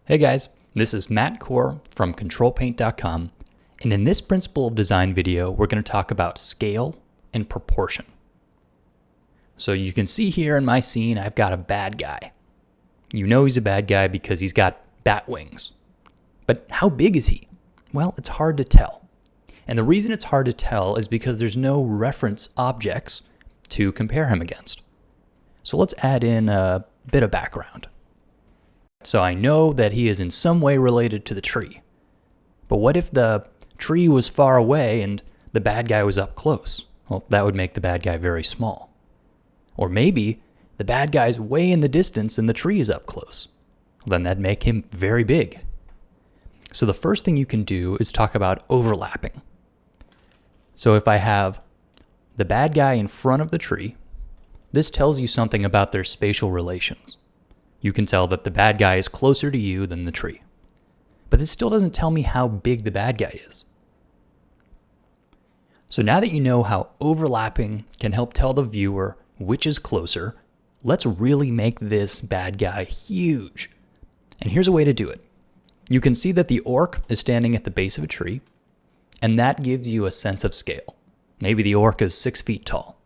Hey guys, this is Matt Core from ControlPaint.com, and in this Principle of Design video, we're going to talk about scale and proportion. So you can see here in my scene, I've got a bad guy. You know he's a bad guy because he's got bat wings. But how big is he? Well, it's hard to tell. And the reason it's hard to tell is because there's no reference objects to compare him against. So let's add in a bit of background. So I know that he is in some way related to the tree. But what if the tree was far away and the bad guy was up close? Well, that would make the bad guy very small. Or maybe the bad guy's way in the distance and the tree is up close. Well, then that'd make him very big. So the first thing you can do is talk about overlapping. So if I have the bad guy in front of the tree, this tells you something about their spatial relations. You can tell that the bad guy is closer to you than the tree. But this still doesn't tell me how big the bad guy is. So now that you know how overlapping can help tell the viewer which is closer, let's really make this bad guy huge. And here's a way to do it. You can see that the orc is standing at the base of a tree, and that gives you a sense of scale. Maybe the orc is 6 feet tall.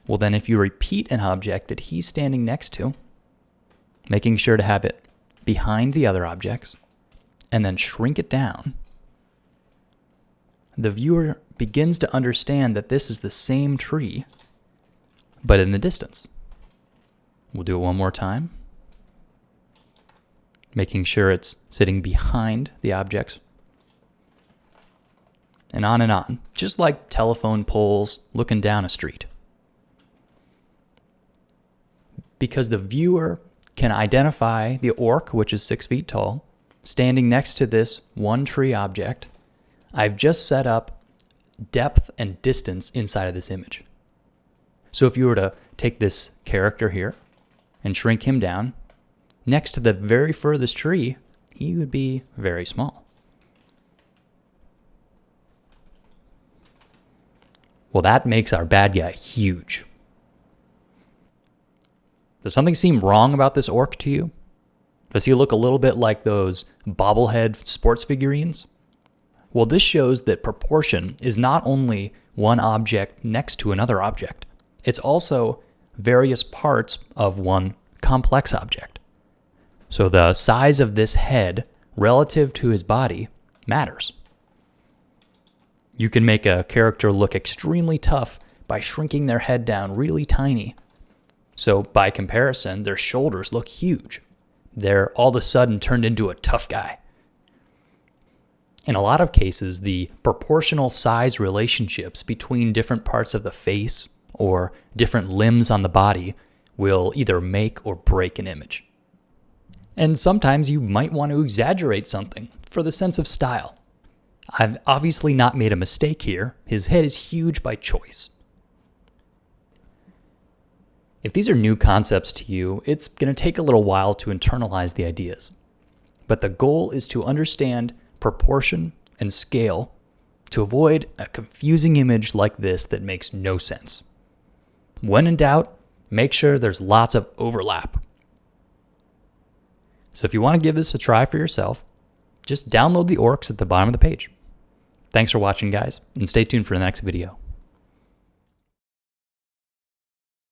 Well, then if you repeat an object that he's standing next to, making sure to have it behind the other objects, and then shrink it down, the viewer begins to understand that this is the same tree, but in the distance. We'll do it one more time, making sure it's sitting behind the objects, and on, just like telephone poles looking down a street. Because the viewer can identify the orc, which is 6 feet tall, standing next to this one tree object, I've just set up depth and distance inside of this image. So if you were to take this character here and shrink him down, next to the very furthest tree, he would be very small. Well, that makes our bad guy huge. Does something seem wrong about this orc to you? Does he look a little bit like those bobblehead sports figurines? Well, this shows that proportion is not only one object next to another object, it's also various parts of one complex object. So the size of this head relative to his body matters. You can make a character look extremely tough by shrinking their head down really tiny. So by comparison, their shoulders look huge. They're all of a sudden turned into a tough guy. In a lot of cases, the proportional size relationships between different parts of the face or different limbs on the body will either make or break an image. And sometimes you might want to exaggerate something for the sense of style. I've obviously not made a mistake here. His head is huge by choice. If these are new concepts to you, it's going to take a little while to internalize the ideas. But the goal is to understand proportion and scale to avoid a confusing image like this that makes no sense. When in doubt, make sure there's lots of overlap. So if you want to give this a try for yourself, just download the orcs at the bottom of the page. Thanks for watching, guys, and stay tuned for the next video.